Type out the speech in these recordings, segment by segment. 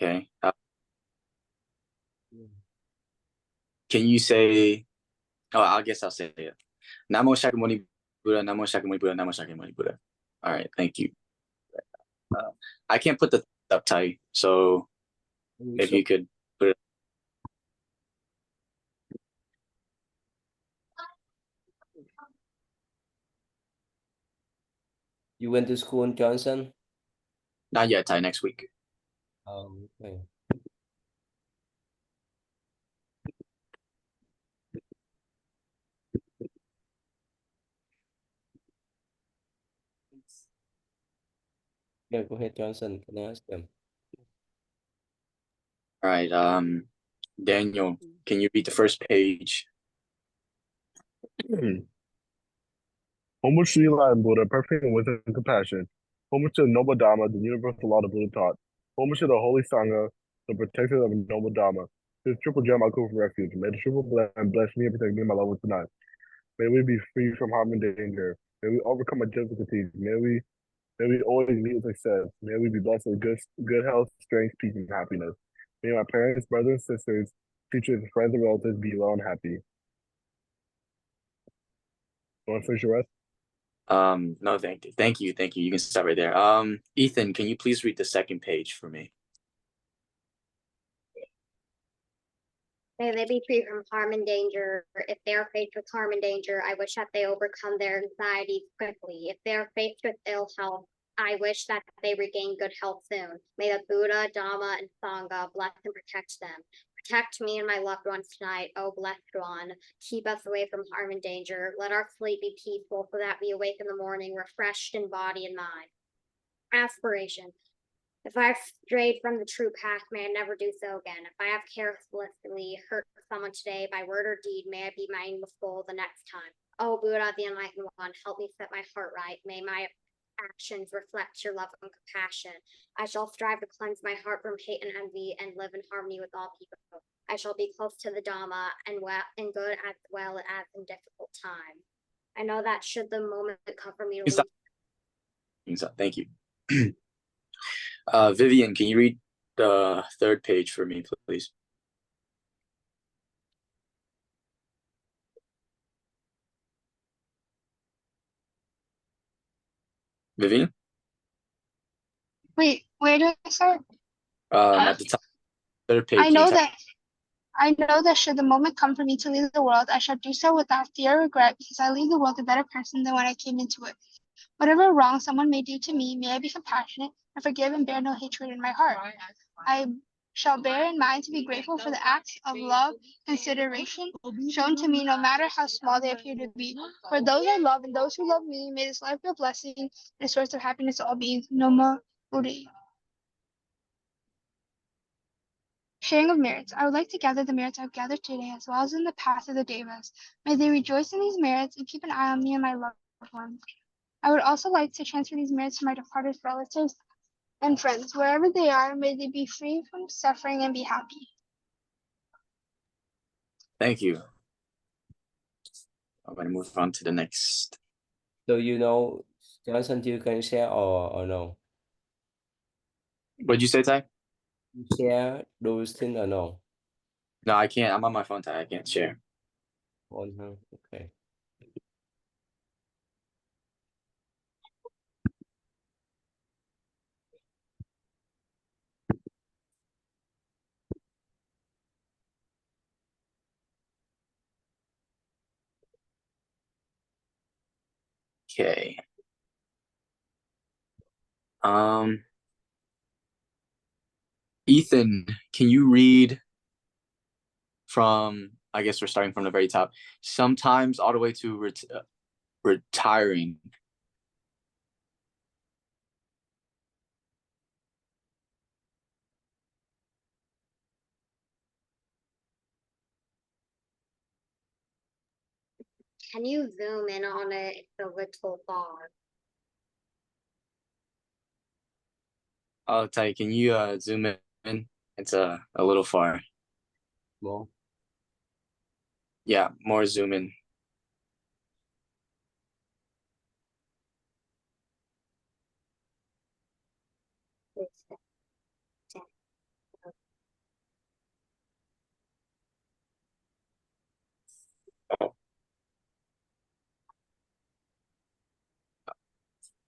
Okay. Can you say? Oh, I guess I'll say it. Namo Shakyamuni Buddha, Namo Shakyamuni Buddha, Namo Shakyamuni Buddha. All right, thank you. Uh, I can't put the subtitle, so if you could put it. You went to school in Johnson? Not yet, Ty, next week. Okay. Yeah, go ahead, Johnson. Can I ask them? All right, Daniel, can you read the first page? Homage to Eli and Buddha, perfect in wisdom and compassion. Homage to the Noble Dharma, the universal law the Buddha taught. Homage to the Holy Sangha, the protector of the Noble Dharma. This triple gem I call for refuge. May the triple blessing bless me and protect me and my loved ones tonight. May we be free from harm and danger. May we overcome our difficulties. May we always meet with success. May we be blessed with good health, strength, peace, and happiness. May my parents, brothers, and sisters, teachers, friends, and relatives be well and happy. You want to finish your rest? No, thank you. You can stop right there. Ethan, can you please read the second page for me? May they be free from harm and danger. If they are faced with harm and danger, I wish that they overcome their anxieties quickly. If they are faced with ill health, I wish that they regain good health soon. May the Buddha, Dhamma, and Sangha bless and protect them. Protect me and my loved ones tonight, oh blessed one. Keep us away from harm and danger. Let our sleep be peaceful so that we awake in the morning refreshed in body and mind. Aspiration. If I have strayed from the true path, may I never do so again. If I have carelessly hurt someone today by word or deed, may I be mindful the next time. Oh Buddha, the Enlightened One, help me set my heart right. May my actions reflect your love and compassion. I shall strive to cleanse my heart from hate and envy and live in harmony with all people. I shall be close to the Dhamma and in good as well as in difficult time. I know that should the moment come for me to leave. Thank you. Vivian, can you read the third page for me, please? Vivian? Wait, where do I start? At the top, third page. I know that should the moment come for me to leave the world, I shall do so without fear or regret, because I leave the world a better person than when I came into it. Whatever wrong someone may do to me, may I be compassionate and forgive and bear no hatred in my heart. I shall bear in mind to be grateful for the acts of love, consideration shown to me, no matter how small they appear to be. For those I love and those who love me, may this life be a blessing and a source of happiness to all beings. No more Buddha. Sharing of merits. I would like to gather the merits I've gathered today, as well as in the past of the Devas. May they rejoice in these merits and keep an eye on me and my loved ones. I would also like to transfer these merits to my departed relatives and friends. Wherever they are, may they be free from suffering and be happy. Thank you. I'm going to move on to the next. So Johnson, you can share or no? What'd you say, Ty? Share those things or no? No, I can't. I'm on my phone, Ty. I can't share. Okay. Okay. Ethan, can you read from, I guess we're starting from the very top, sometimes all the way to retiring? Can you zoom in on it? It's a little far. Oh, Ty, can you zoom in? It's a little far. More. Yeah, more zoom in.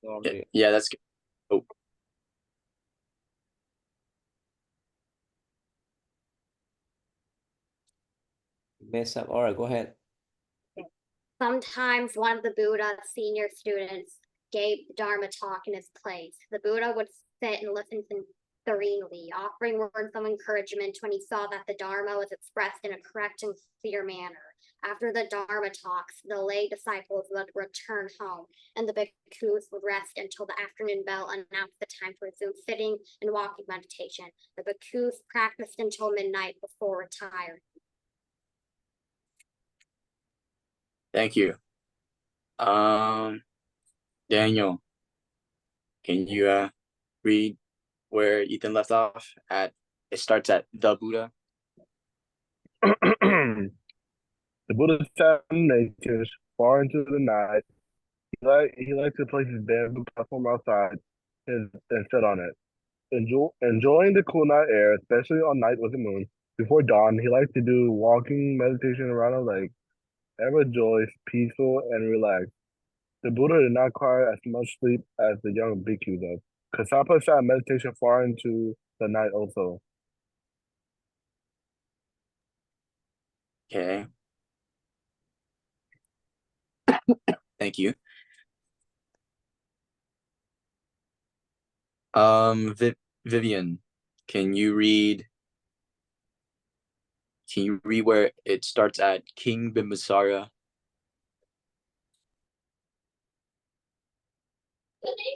Sorry. Yeah, that's good. Oh, Mess up. All right, go ahead. Sometimes one of the Buddha's senior students gave the Dharma talk in his place. The Buddha would sit and listen serenely, offering words of encouragement when he saw that the Dharma was expressed in a correct and clear manner. After the Dharma talks, the lay disciples would return home, and the bhikkhus would rest until the afternoon bell announced the time to resume sitting and walking meditation. The bhikkhus practiced until midnight before retiring. thank you. Daniel, can you read where Ethan left off at? It starts at the Buddha. The Buddha sat on nature far into the night. He liked to place his bamboo platform outside and sit on it. Enjoying the cool night air, especially on night with the moon. Before dawn, he liked to do walking meditation around a lake, ever joyous, peaceful, and relaxed. The Buddha did not require as much sleep as the young bhikkhu does. Kassapa sat in meditation far into the night also. Okay. Thank you. Vivian, can you read where it starts at King Bimbisara?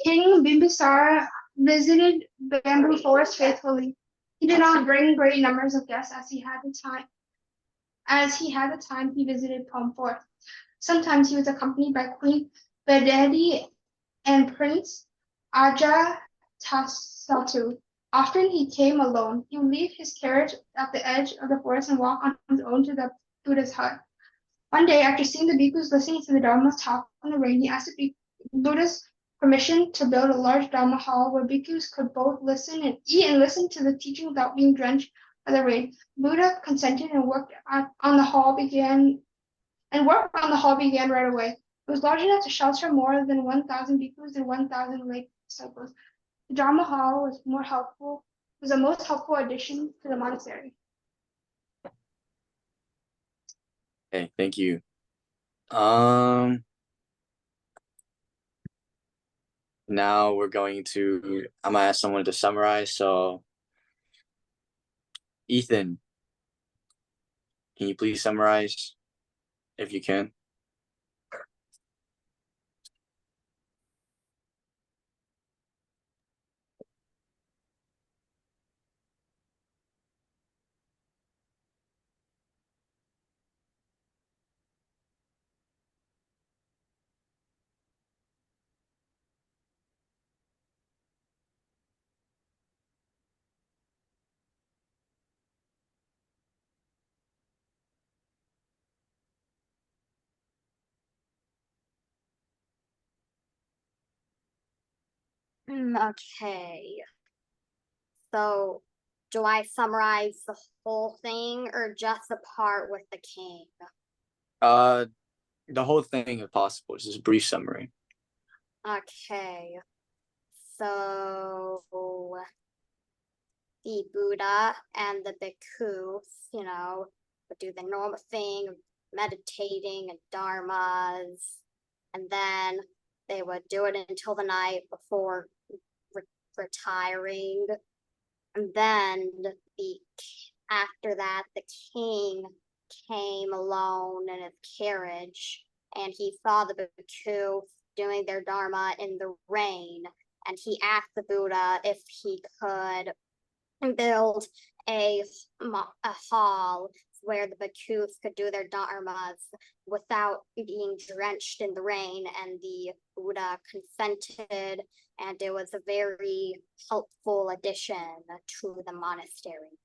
King Bimbisara visited bamboo forest faithfully. He did not bring great numbers of guests as he had the time he visited Palm Fort. Sometimes he was accompanied by Queen Bededi and Prince Ajatasattu. Often he came alone. He would leave his carriage at the edge of the forest and walk on his own to the Buddha's hut. One day, after seeing the bhikkhus listening to the Dharma's talk on the rain, he asked the Buddha's permission to build a large Dharma hall where bhikkhus could both listen and eat and listen to the teaching without being drenched by the rain. Buddha consented and work on the hall began right away. It was large enough to shelter more than 1,000 bhikkhus and 1,000 lay disciples. The Dharma hall was the most helpful addition to the monastery. Okay, thank you. Now I'm gonna ask someone to summarize. So Ethan, can you please summarize if you can? Okay. So, do I summarize the whole thing or just the part with the king? The whole thing if possible, just a brief summary. Okay. So, the Buddha and the bhikkhus, would do the normal thing, meditating and dharmas, and then they would do it until the night before retiring. And then after that, the king came alone in his carriage, and he saw the bhikkhu doing their dharma in the rain, and he asked the Buddha if he could build a hall where the bhikkhus could do their dharmas without being drenched in the rain, and the Buddha consented, and it was a very helpful addition to the monastery.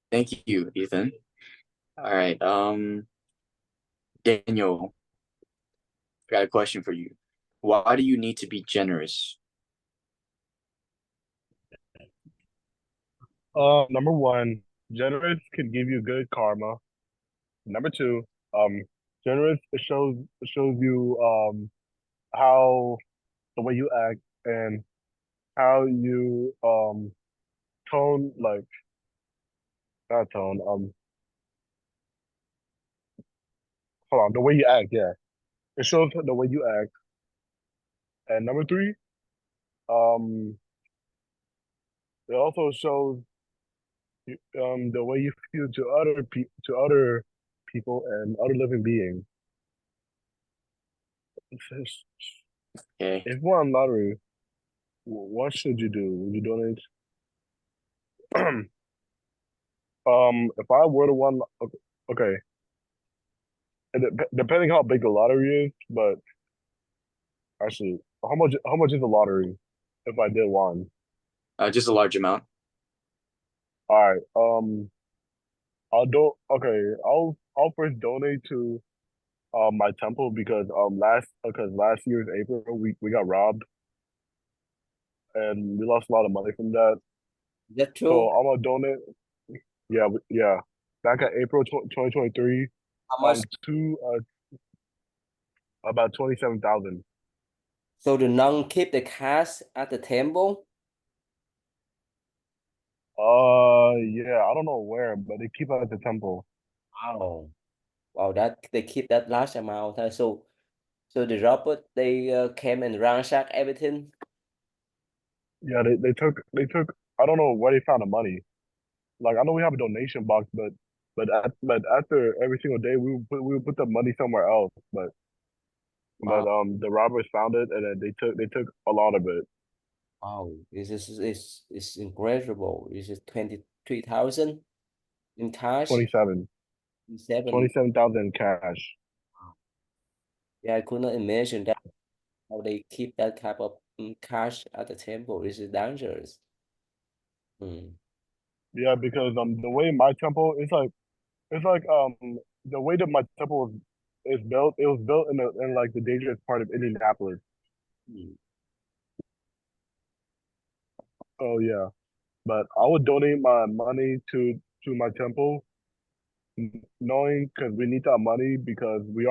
Thank you, Ethan. All right, Daniel, I got a question for you. Why do you need to be generous? Number one, generous can give you good karma. Number two, Generous, it shows you how the way you act and how you tone, like not tone, hold on, the way you act, yeah. It shows the way you act. And number three, um it also shows the way you feel to other people and other living beings. If Okay. you won lottery, what should you do? Would you donate? If I were to win, okay, depending how big the lottery is, but actually, how much is the lottery if I did one? Just a large amount. All right, I'll first donate to my temple because last year's April we got robbed and we lost a lot of money from that. Is that So true? I'm gonna donate. Yeah, yeah. Back in April 2023, How much? to about 27,000. So the nun keep the cash at the temple? Yeah, I don't know where, but they keep it at the temple. Wow. Wow, that they keep that large amount. So the robot they came and ransacked everything. Yeah, they took. I don't know where they found the money. Like I know we have a donation box, but after every single day we would put the money somewhere else. But Wow, the robbers found it and then they took a lot of it. wow. This is incredible. This is 23,000 in cash. 27, 7. 27,000 in cash. Yeah, I could not imagine that how they keep that type of cash at the temple. This is dangerous. Mm. Yeah, because the way my temple is like it's like the way that my temple is built, it was built in like the dangerous part of Indianapolis. Mm. Oh yeah. But I would donate my money to my temple, knowing because we need that money because we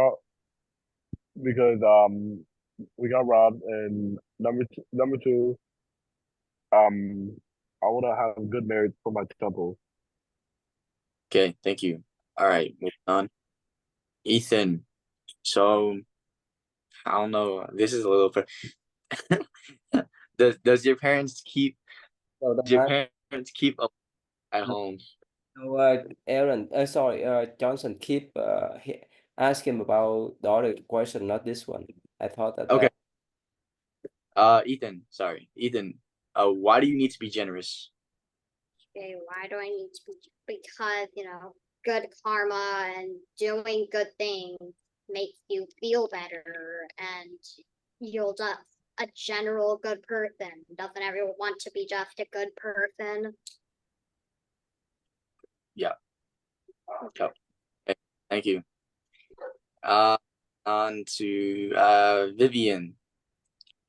got robbed and number two I want to have good marriage for my temple. Okay, thank you. All right, moving on. Ethan. So I don't know. This is a little bit. Does your parents keep So does your that parents keep a at home? so Aaron, sorry, Johnson keep ask him about the other question, not this one. I thought that Okay. Ethan, sorry. Ethan, why do you need to be generous? Okay, why do I need to be? Because, good karma and doing good things makes you feel better and you're just a general good person. Doesn't everyone want to be just a good person? Yeah. Okay. Thank you. On to Vivian.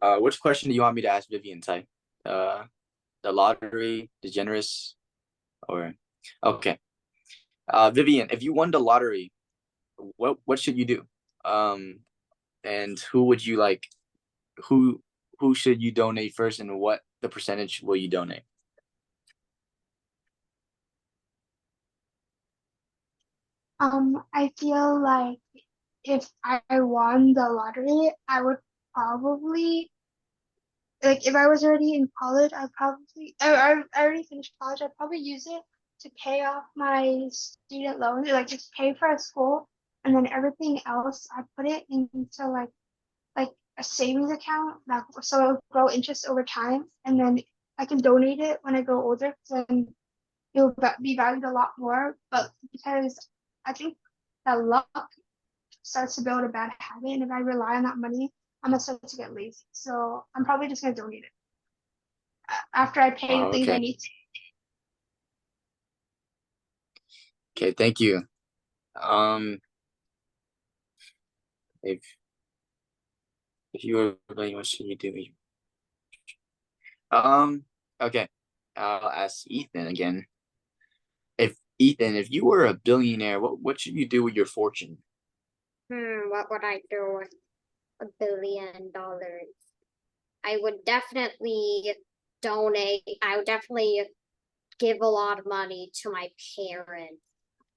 Which question do you want me to ask Vivian, Ty? The lottery, the generous, or okay. Vivian, if you won the lottery, what should you do? And who would you like? Who should you donate first, and what the percentage will you donate? I feel like if I won the lottery, I would probably like if I was already in college, I already finished college. I'd probably use it to pay off my student loans, like just pay for a school, and then everything else I put it into like a savings account that so it'll grow interest over time, and then I can donate it when I grow older, because then it'll be valued a lot more. But because I think that luck starts to build a bad habit, and if I rely on that money, I'm gonna start to get lazy. So I'm probably just gonna donate it after I pay the things I Okay. need to. Okay. Thank you. If you were playing, what should you do? Okay. I'll ask Ethan again. If you were a billionaire, what should you do with your fortune? What would I do with $1 billion? I would definitely donate. I would definitely give a lot of money to my parents.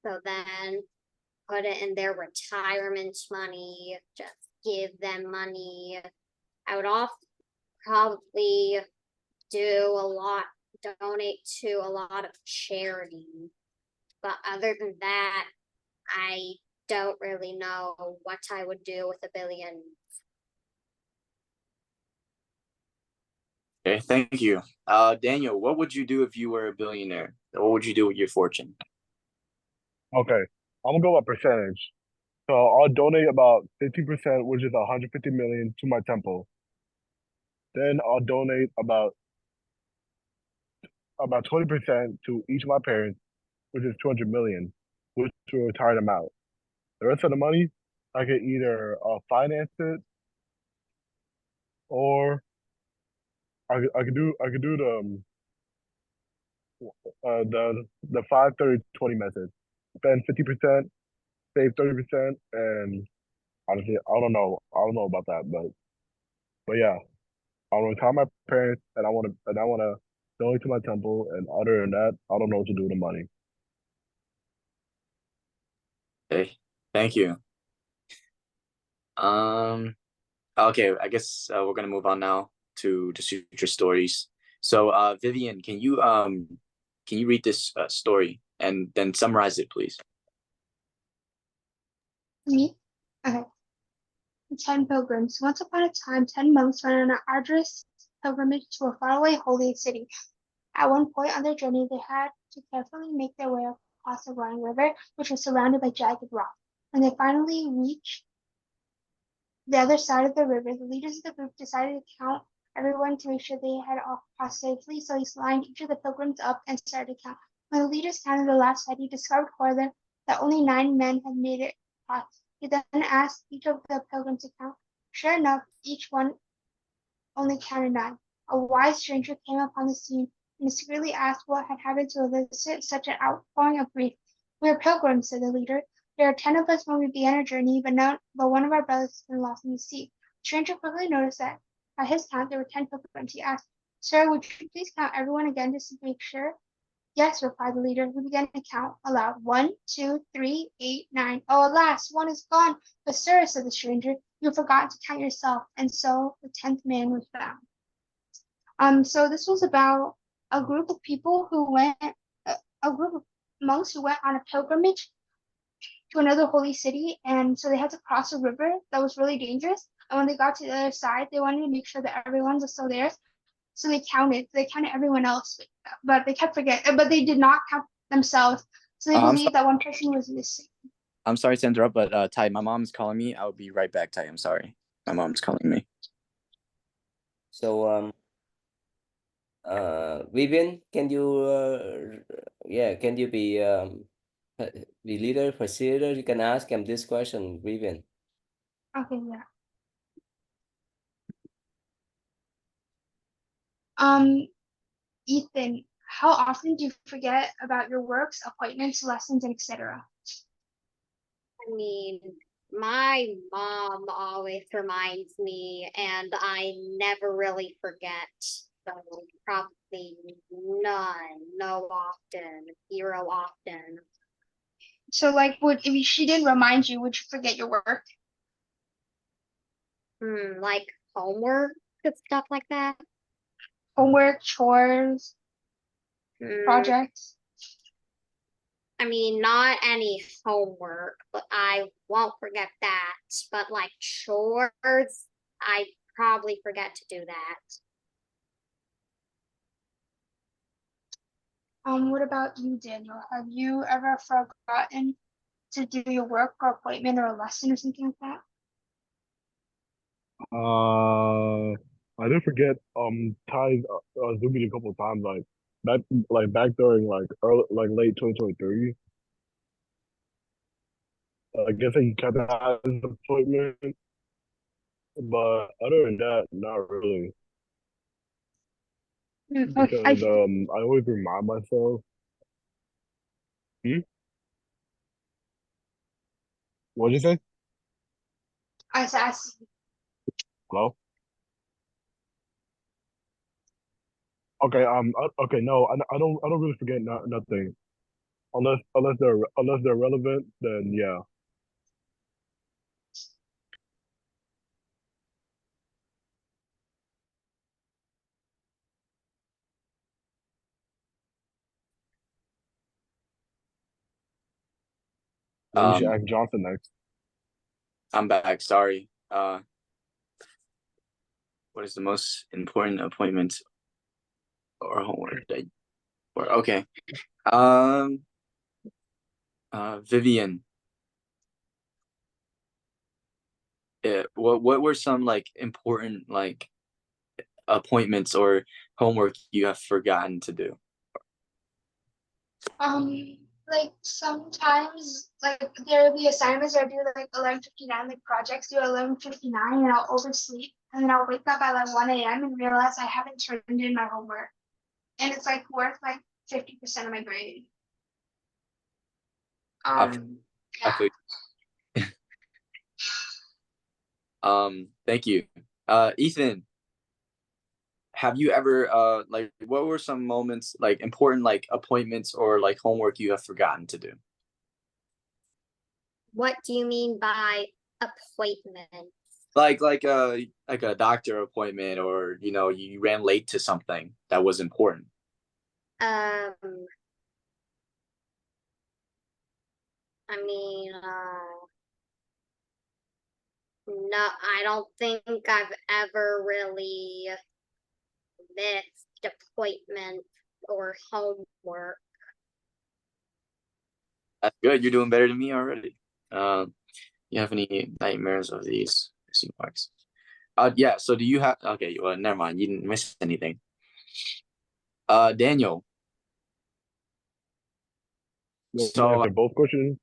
So then put it in their retirement money, just give them money. I would also probably donate to a lot of charity. But other than that, I don't really know what I would do with $1 billion. Okay, thank you. Daniel, what would you do if you were a billionaire? What would you do with your fortune? Okay, I'm gonna go by percentage. So I'll donate about 50%, which is 150 million, to my temple. Then I'll donate about 20% to each of my parents, which is 200 million, which will retire them out. The rest of the money, I could either finance it, or I could do the 5-30-20 method. Spend 50%, save 30%, and honestly, I don't know about that, but yeah, I want to retire my parents, and I want to donate to my temple. And other than that, I don't know what to do with the money. Okay, thank you. Okay, I guess we're gonna move on now to just future stories. So, Vivian, can you read this story and then summarize it, please? Me? Okay. The 10 Pilgrims. Once upon a time, 10 monks went on an arduous pilgrimage to a faraway holy city. At one point on their journey, they had to carefully make their way across a running river, which was surrounded by jagged rock. When they finally reached the other side of the river, the leaders of the group decided to count everyone to make sure they had all crossed safely, so he lined each of the pilgrims up and started to count. When the leaders counted the last head, he discovered further that only 9 men had made it across. He then asked each of the pilgrims to count. Sure enough, each one only counted 9. A wise stranger came upon the scene and secretly asked what had happened to elicit such an outpouring of grief. "We are pilgrims," said the leader. "There are 10 of us when we began our journey, but one of our brothers has been lost in the sea." The stranger quickly noticed that by his count there were 10 pilgrims. He asked, "Sir, would you please count everyone again just to make sure?" "Yes," replied the leader, who began to count aloud. 1, 2, 3, 8, 9. "Oh, alas, one is gone." "But, sir," said the stranger, "you have forgotten to count yourself." And so the 10th man was found. So this was about a group of people who went, a group of monks who went on a pilgrimage to another holy city, and so they had to cross a river that was really dangerous. And when they got to the other side, they wanted to make sure that everyone was still there. So they counted everyone else, but they kept forgetting, but they did not count themselves. So they believed that one person was missing. I'm sorry to interrupt, but Ty, my mom's calling me. I'll be right back, Ty. I'm sorry. My mom's calling me. So Vivian, can you can you be the leader, facilitator? You can ask him this question, Vivian. Okay, yeah. Ethan, how often do you forget about your works, appointments, lessons, and etc.? I mean, my mom always reminds me, and I never really forget. So probably none, no often, zero often. So, like, if she didn't remind you, would you forget your work? Like homework and stuff like that. Homework, chores, projects? I mean, not any homework, but I won't forget that. But like chores, I probably forget to do that. What about you, Daniel? Have you ever forgotten to do your work or appointment or a lesson or something like that? I did forget Ty's Zoom meeting a couple of times, back during late 2023. I guess he kept his appointment, but other than that, not really. Okay, Because I always remind myself. Hmm? What'd you say? I see. Hello? Okay, okay, no, I don't really forget nothing. Unless they're relevant, then yeah. Then you should ask Johnson next. I'm back. Sorry. What is the most important appointment or homework that or okay. Vivian. What were some like important like appointments or homework you have forgotten to do? Like sometimes like there will be assignments I do like 11:59, like projects due at 11:59, and I'll oversleep and then I'll wake up at like 1 a.m. and realize I haven't turned in my homework. And it's like worth like 50% of my grade. I Yeah. feel thank you. Ethan, have you ever like what were some moments like important like appointments or like homework you have forgotten to do? What do you mean by appointment? Like a doctor appointment or you know you ran late to something that was important. I mean, no, I don't think I've ever really missed appointment or homework. That's good. You're doing better than me already. You have any nightmares of these missing marks? Yeah. So do you have? Okay. Well, never mind. You didn't miss anything. Daniel. You So answer both questions.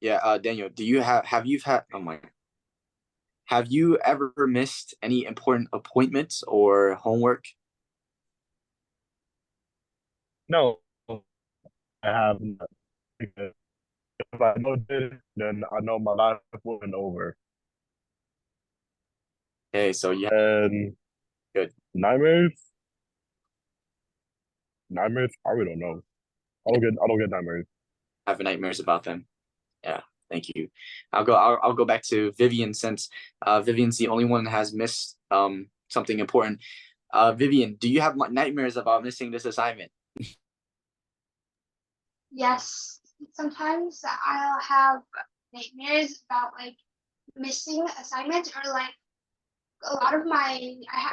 yeah, Daniel. Do you have you had? Oh my. Have you ever missed any important appointments or homework? No, I have not. Because if I know this, then I know my life wasn't over. Okay. So yeah. And Good. nightmares? Nightmares? I really don't know. I don't get nightmares. Have nightmares about them. Yeah. Thank you. I'll go back to Vivian since Vivian's the only one that has missed something important. Vivian, do you have nightmares about missing this assignment? Yes. Sometimes I'll have nightmares about like missing assignments or like a lot of my I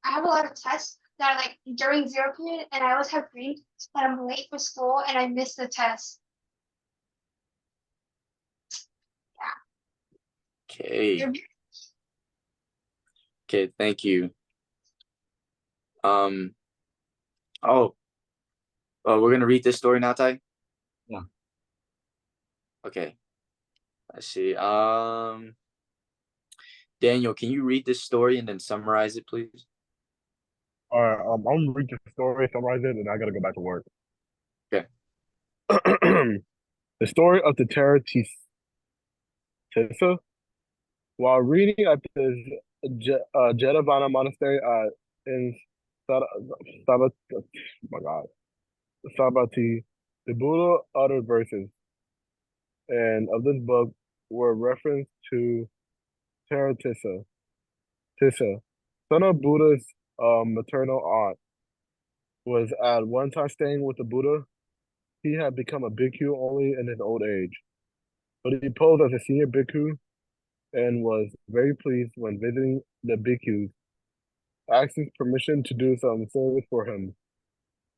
have a lot of tests that are like during zero period and I always have dreams that I'm late for school and I miss the test. Okay. Yeah. Okay, thank you. Oh, we're gonna read this story now, Ty? Yeah. Okay. Let's see. Daniel, can you read this story and then summarize it, please? All right, I'm gonna read the story, summarize it, and I gotta go back to work. Okay. The story of the Terra Tissa. While reading at the Jedhavana Monastery in Sabat, oh my God, Sabati, the Buddha uttered verses, and of this book were reference to Terra Tissa, son of Buddha's maternal aunt, was at one time staying with the Buddha. He had become a bhikkhu only in his old age, but he posed as a senior bhikkhu and was very pleased when visiting the bhikkhus, asking permission to do some service for him.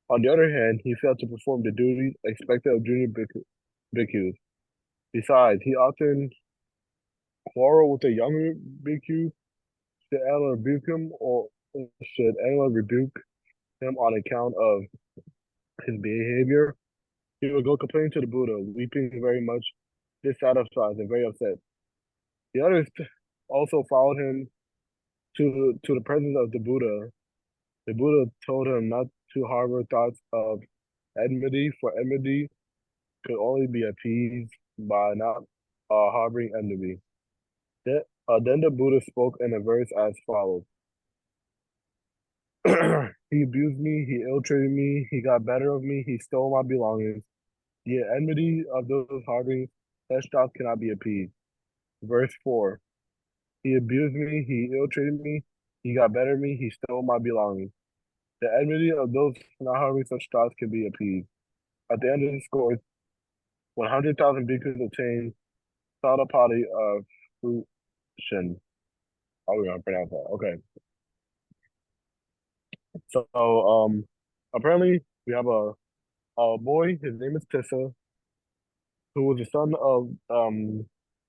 On the other hand, he failed to perform the duties expected of junior bhikkhus. Besides, he often quarreled with the younger bhikkhus. Should anyone rebuke him, or should anyone rebuke him on account of his behavior? He would go complaining to the Buddha, weeping very much dissatisfied and very upset. The others also followed him to the presence of the Buddha. The Buddha told him not to harbor thoughts of enmity, for enmity could only be appeased by not harboring enmity. Then the Buddha spoke in a verse as follows. He abused me, he ill-treated me, he got better of me, he stole my belongings. Yet enmity of those harboring such thoughts cannot be appeased. Verse 4. He abused me, he ill-treated me, he got better of me, he stole my belongings. The enmity of those not harboring such thoughts can be appeased. At the end of the discourse, 100,000 bhikkhus obtained Sadapati of fruition. How are we gonna pronounce that? Okay. So apparently we have a boy, his name is Tissa, who was the son of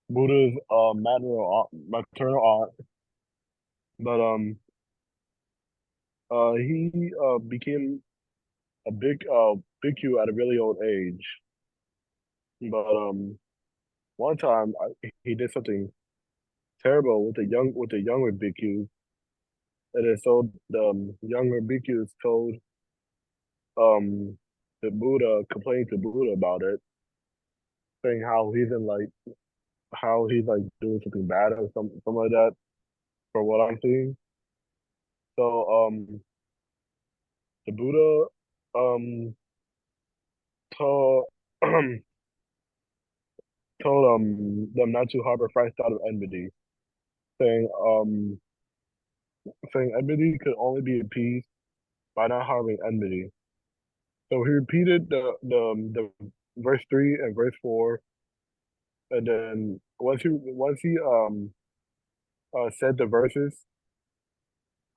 Buddha's maternal aunt. But he became a bhikkhu at a really old age. But one time he did something terrible with the younger bhikkhus, and then so the younger bhikkhus told the Buddha, complaining to Buddha about it, saying how he's like doing something bad or something like that, for what I'm seeing. So the Buddha told told them not to harbor fresh thought of enmity, saying saying enmity could only be appeased by not harboring enmity. So he repeated the verse 3 and verse 4, and then once he said the verses,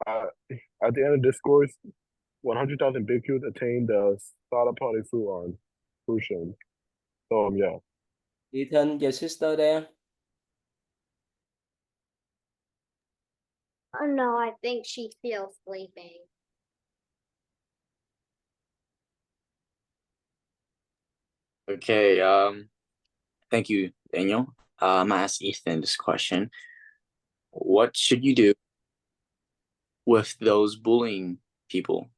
uh, at the end of discourse, 100,000 bhikkhus attained the Sadapati fruition. So yeah. Ethan, your sister there? Oh no, I think she feels sleeping. Okay, thank you, Daniel. I'm gonna ask Ethan this question. What should you do with those bullying people?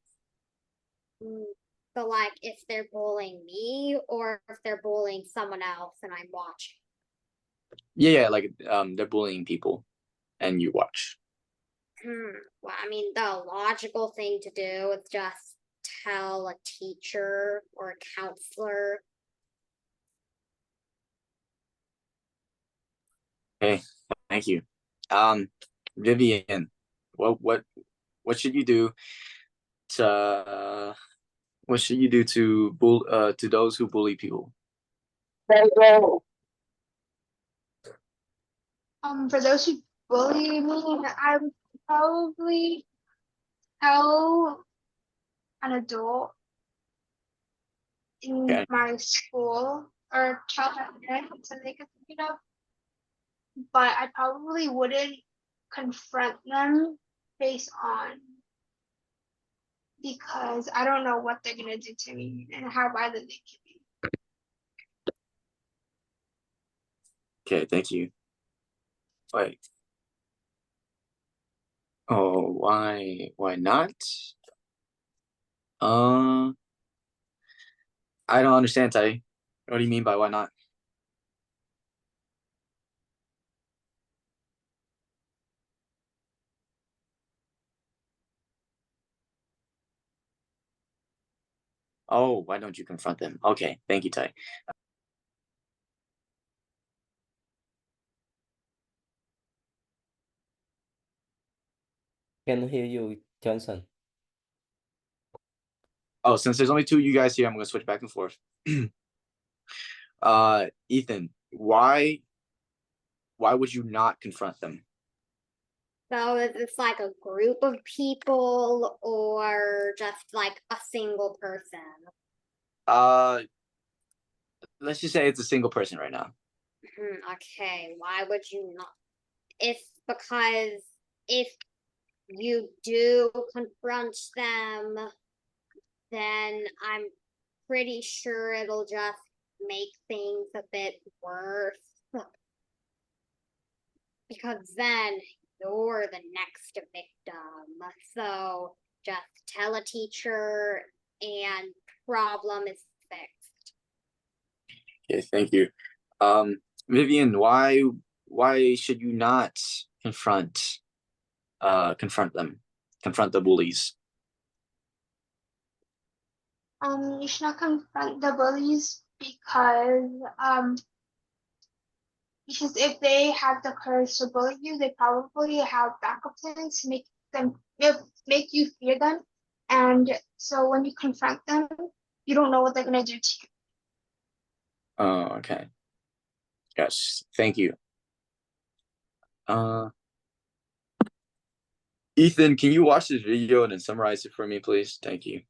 So like if they're bullying me or if they're bullying someone else and I'm watching. Yeah, like they're bullying people and you watch. Well, I mean, the logical thing to do is just tell a teacher or a counselor. Okay, thank you. Vivian, what should you do to what should you do to those who bully people? For those who bully me, I would probably tell an adult in Okay. my school or tell my parents so they could pick it up. But I probably wouldn't confront them face on because I don't know what they're gonna do to me and how violent they can be. Okay, thank you. Wait. Oh, why not? Uh, I don't understand, Tai. What do you mean by why not? Oh, why don't you confront them? Okay, thank you, Tai. Can hear you, Johnson. Oh, since there's only two of you guys here, I'm gonna switch back and forth. Ethan, why would you not confront them? So is this like a group of people or just like a single person? Let's just say it's a single person right now. Okay, why would you not? Because if you do confront them, then I'm pretty sure it'll just make things a bit worse. Because then you're the next victim. So just tell a teacher and problem is fixed. Okay, thank you. Vivian, why why should you not confront the bullies? You should not confront the bullies because if they have the courage to bully you, they probably have backup plans to make you fear them. And so when you confront them, you don't know what they're gonna do to you. Oh, okay. Yes, thank you. Ethan, can you watch this video and then summarize it for me, please? Thank you.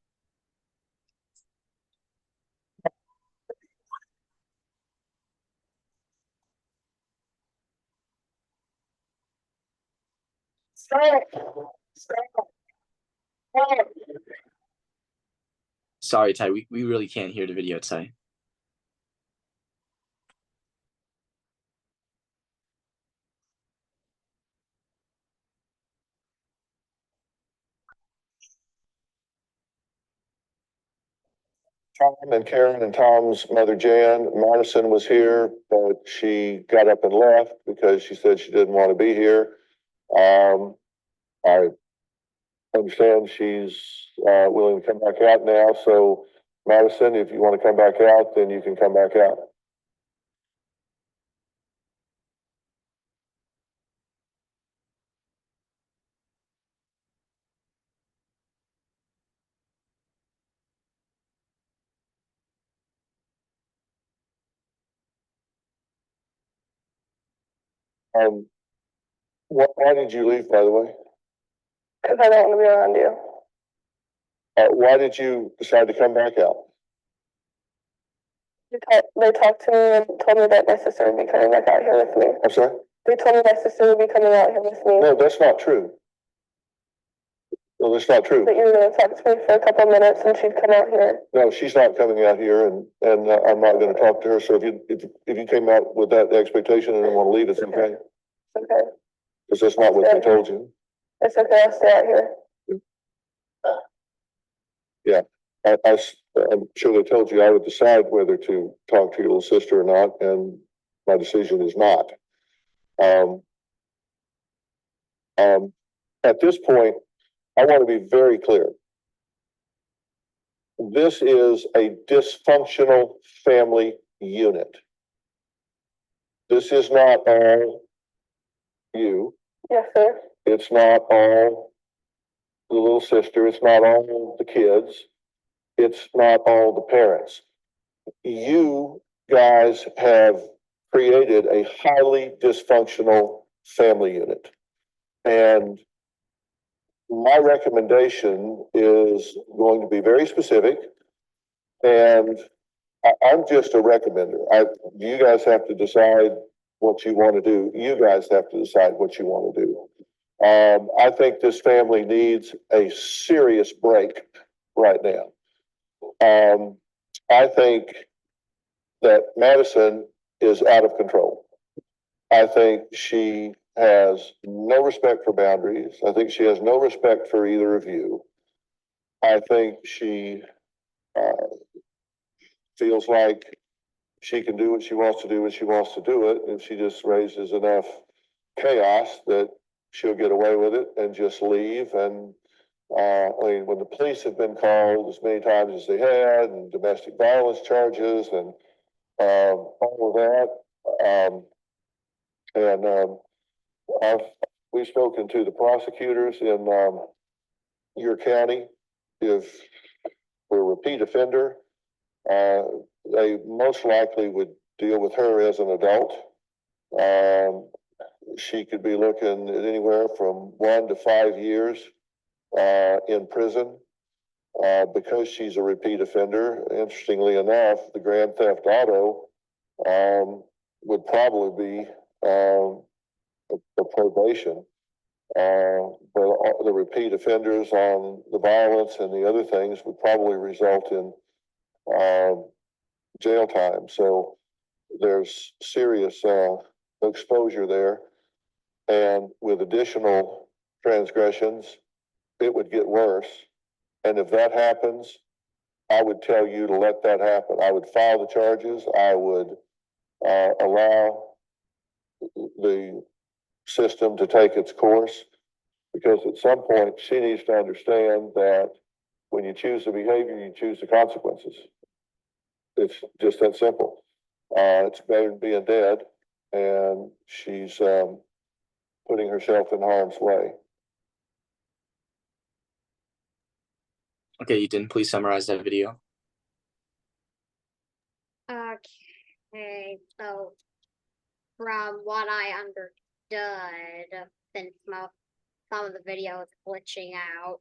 Sorry, Ty, we really can't hear the video, Ty. Tom and Karen and Tom's mother Jan, Madison was here, but she got up and left because she said she didn't want to be here. I understand she's willing to come back out now. So Madison, if you want to come back out, then you can come back out. Why did you leave, by the way? Because I don't want to be around you. Why did you decide to come back out? They talked to me and told me that my sister would be coming back out here with me. I'm sorry? They told me my sister would be coming out here with me. No, that's not true. No, that's not true. That you were going to talk to me for a couple of minutes and she'd come out here. No, she's not coming out here, and I'm not going to talk to her. So if you came out with that expectation and want to leave, it's okay. Okay. Because that's not what they told you. It's okay. I'll stay out here. Yeah, I'm sure they told you I would decide whether to talk to your little sister or not, and my decision is not. At this point, I want to be very clear. This is a dysfunctional family unit. This is not all you. Yes, sir. It's not all the little sister. It's not all the kids. It's not all the parents. You guys have created a highly dysfunctional family unit. And my recommendation is going to be very specific, and I'm just a recommender. You guys have to decide what you want to do. You guys have to decide what you want to do. I think this family needs a serious break right now. I think that Madison is out of control. I think she has no respect for boundaries. I think she has no respect for either of you. I think she feels like she can do what she wants to do when she wants to do it. If she just raises enough chaos that she'll get away with it and just leave. And I mean, when the police have been called as many times as they had, and domestic violence charges and all of that, we've spoken to the prosecutors in your county. If we're a repeat offender, they most likely would deal with her as an adult. She could be looking at anywhere from 1 to 5 years in prison because she's a repeat offender. Interestingly enough, the grand theft auto would probably be a probation. But the repeat offenders on the violence and the other things would probably result in jail time. So there's serious exposure there. And with additional transgressions, it would get worse. And if that happens, I would tell you to let that happen. I would file the charges. I would allow the system to take its course, because at some point she needs to understand that when you choose the behavior, you choose the consequences. It's just that simple. It's better than being dead, and she's putting herself in harm's way. Okay, Ethan, please summarize that video. Okay, so from what I understood, since some of the video is glitching out,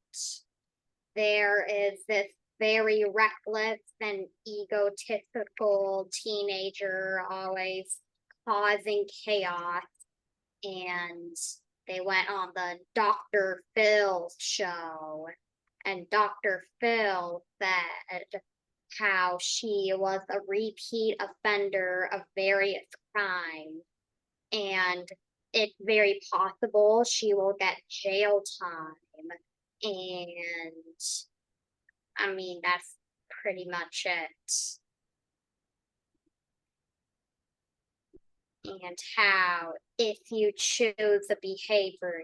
there is this very reckless and egotistical teenager always causing chaos, and they went on the Dr. Phil show, and Dr. Phil said how she was a repeat offender of various crimes, and it's very possible she will get jail time. And I mean, that's pretty much it. And how if you choose a behavior,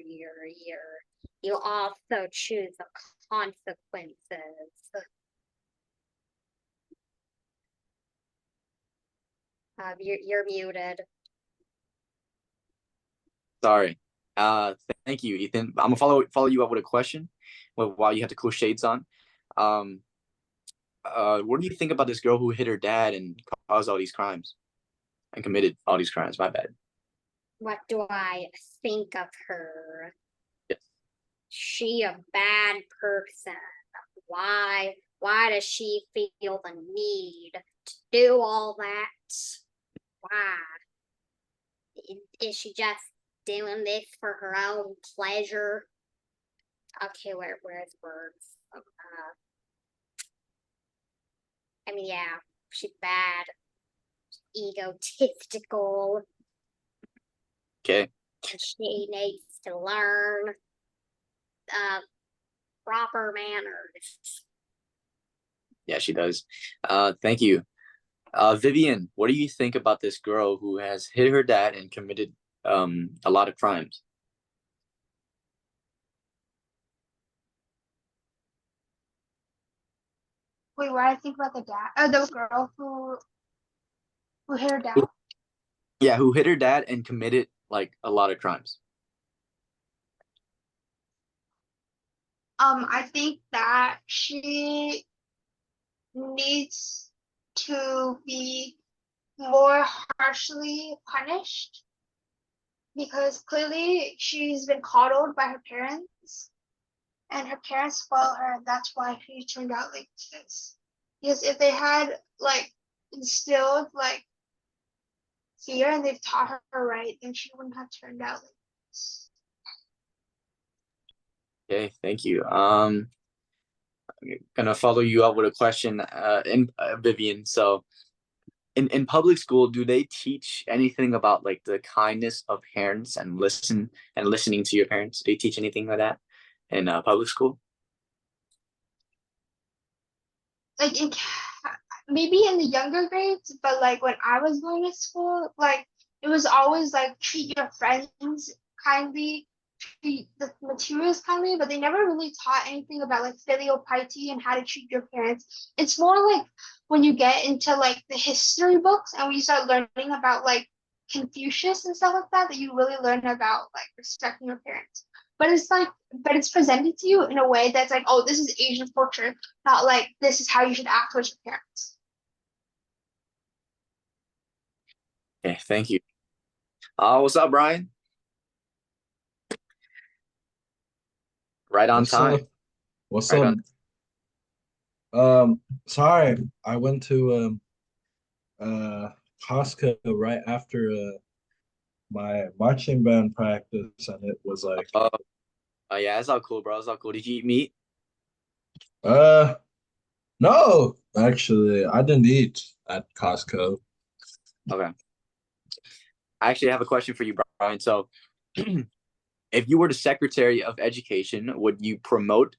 you also choose the consequences. You're muted. Sorry. Thank you, Ethan. I'm gonna follow you up with a question while you have the cool shades on. What do you think about this girl who hit her dad and caused all these crimes and committed all these crimes? My bad. What do I think of her? Yes. She a bad person. Why does she feel the need to do all that? Why? Is she just doing this for her own pleasure? Okay, where's words? I mean, yeah, she's bad, egotistical. Okay. And she needs to learn proper manners. Yeah, she does. Thank you. Vivian, what do you think about this girl who has hit her dad and committed a lot of crimes? Wait, what I think about the dad, the girl who hit her dad? Yeah, who hit her dad and committed like a lot of crimes. I think that she needs to be more harshly punished, because clearly she's been coddled by her parents, and her parents spoiled her, and that's why she turned out like this. Because if they had like instilled like fear and they've taught her right, then she wouldn't have turned out like this. Okay, thank you. I'm gonna follow you up with a question, Vivian. So, in public school, do they teach anything about like the kindness of parents and listening to your parents? Do they teach anything like that in public school? Like maybe in the younger grades, but like when I was going to school, like it was always like treat your friends kindly, treat the materials kindly, but they never really taught anything about like filial piety and how to treat your parents. It's more like when you get into like the history books and we start learning about like Confucius and stuff like that, that you really learn about like respecting your parents. But it's presented to you in a way that's like, oh, this is Asian culture, not like this is how you should act towards your parents. Okay, thank you. What's up, Brian? Right on time. What's Right up? Sorry, I went to Costco right after my marching band practice, and it was like, Oh yeah, it's all cool, bro. It's all cool. Did you eat meat? uh, no, actually, I didn't eat at Costco. Okay. I actually have a question for you, Brian. So, if you were the Secretary of Education, would you promote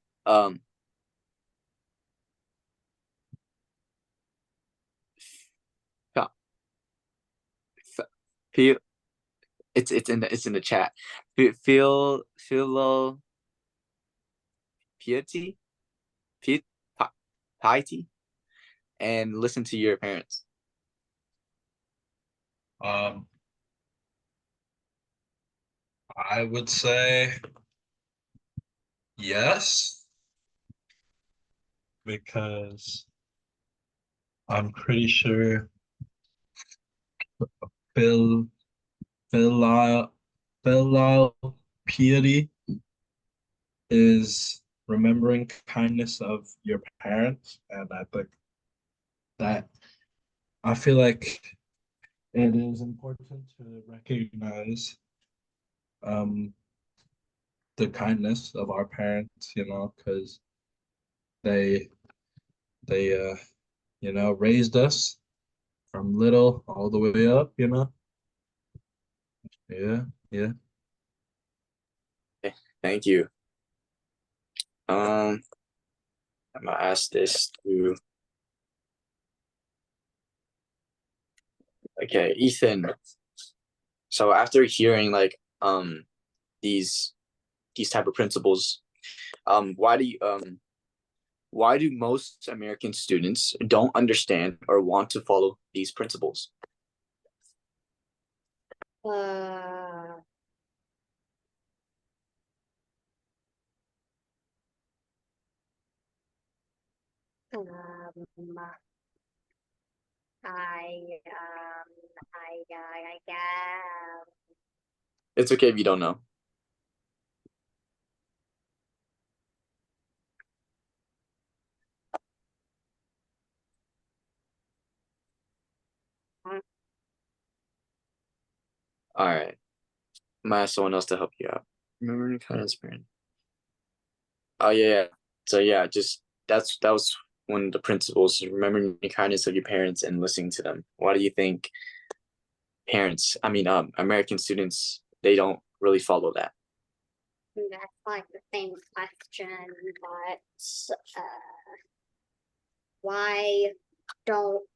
It's in the chat. Feel piety, piety, and listen to your parents. I would say yes, because I'm pretty sure Phil filial piety is remembering kindness of your parents, and I feel like it is important to recognize the kindness of our parents, because they raised us from little all the way up. Yeah, yeah. Okay, thank you. I'm gonna ask this to. Okay, Ethan. So after hearing like these type of principles, why do most American students don't understand or want to follow these principles? Uh, um, I guess. It's okay if you don't know. All right. I'm gonna ask someone else to help you out. Remember kindness, parent. Oh yeah. So yeah, just that was one of the principles, remembering the kindness of your parents and listening to them. Why do you think American students, they don't really follow that? That's like the same question, but why don't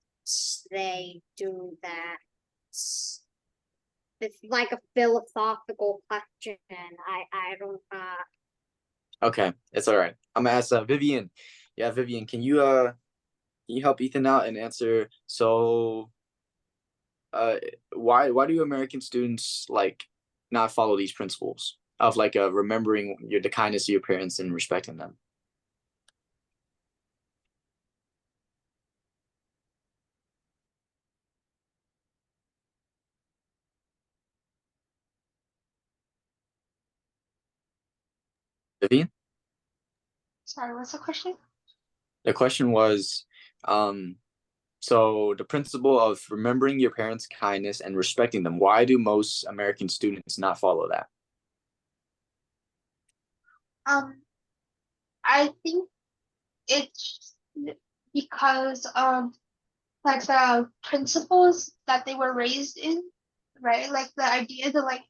they do that? It's like a philosophical question. I don't Okay, it's all right. I'm gonna ask Vivian. Yeah, Vivian, can you help Ethan out and answer? So, why do American students like not follow these principles of like remembering the kindness of your parents and respecting them? Vivian, Sorry, what's the question? the question was, so the principle of remembering your parents' kindness and respecting them. Why do most American students not follow that? I think it's because of like the principles that they were raised in, right? Like the idea that like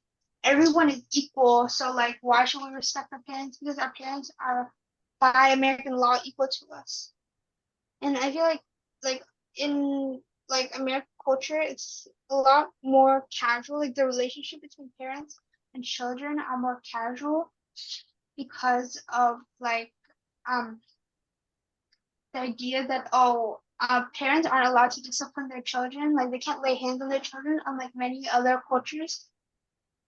everyone is equal. So like why should we respect our parents? Because our parents are by American law equal to us. And I feel like in like American culture it's a lot more casual. Like the relationship between parents and children are more casual because of like um the idea that parents aren't allowed to discipline their children, like they can't lay hands on their children, unlike many other cultures.